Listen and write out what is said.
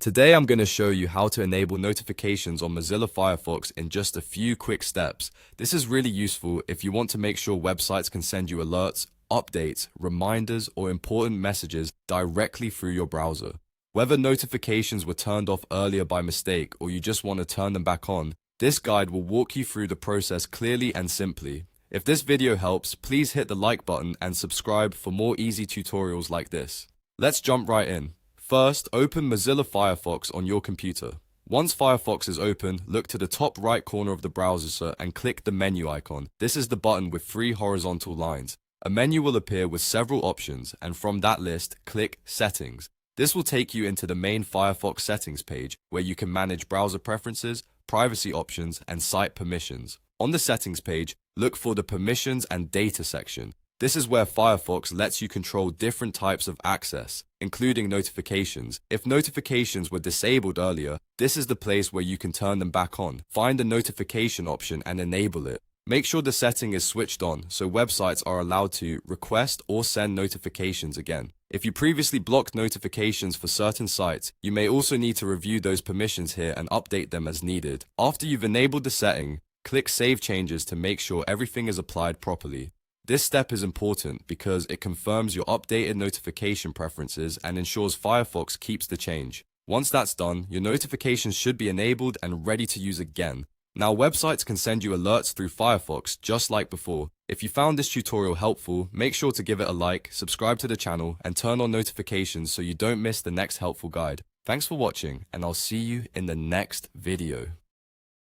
Today I'm going to show you how to enable notifications on Mozilla Firefox in just a few quick steps. This is really useful if you want to make sure websites can send you alerts, updates, reminders, or important messages directly through your browser. Whether notifications were turned off earlier by mistake or you just want to turn them back on, this guide will walk you through the process clearly and simply. If this video helps, please hit the like button and subscribe for more easy tutorials like this. Let's jump right in. First, open Mozilla Firefox on your computer. Once Firefox is open, look to the top right corner of the browser and click the menu icon. This is the button with 3 horizontal lines. A menu will appear with several options, and from that list, click Settings. This will take you into the main Firefox settings page, where you can manage browser preferences, privacy options, and site permissions. On the settings page, look for the Permissions and Data section. This is where Firefox lets you control different types of access, including notifications. If notifications were disabled earlier, this is the place where you can turn them back on. Find the notification option and enable it. Make sure the setting is switched on so websites are allowed to request or send notifications again. If you previously blocked notifications for certain sites, you may also need to review those permissions here and update them as needed. After you've enabled the setting, click Save Changes to make sure everything is applied properly. This step is important because it confirms your updated notification preferences and ensures Firefox keeps the change. Once that's done, your notifications should be enabled and ready to use again. Now, websites can send you alerts through Firefox just like before. If you found this tutorial helpful, make sure to give it a like, subscribe to the channel, and turn on notifications so you don't miss the next helpful guide. Thanks for watching, and I'll see you in the next video.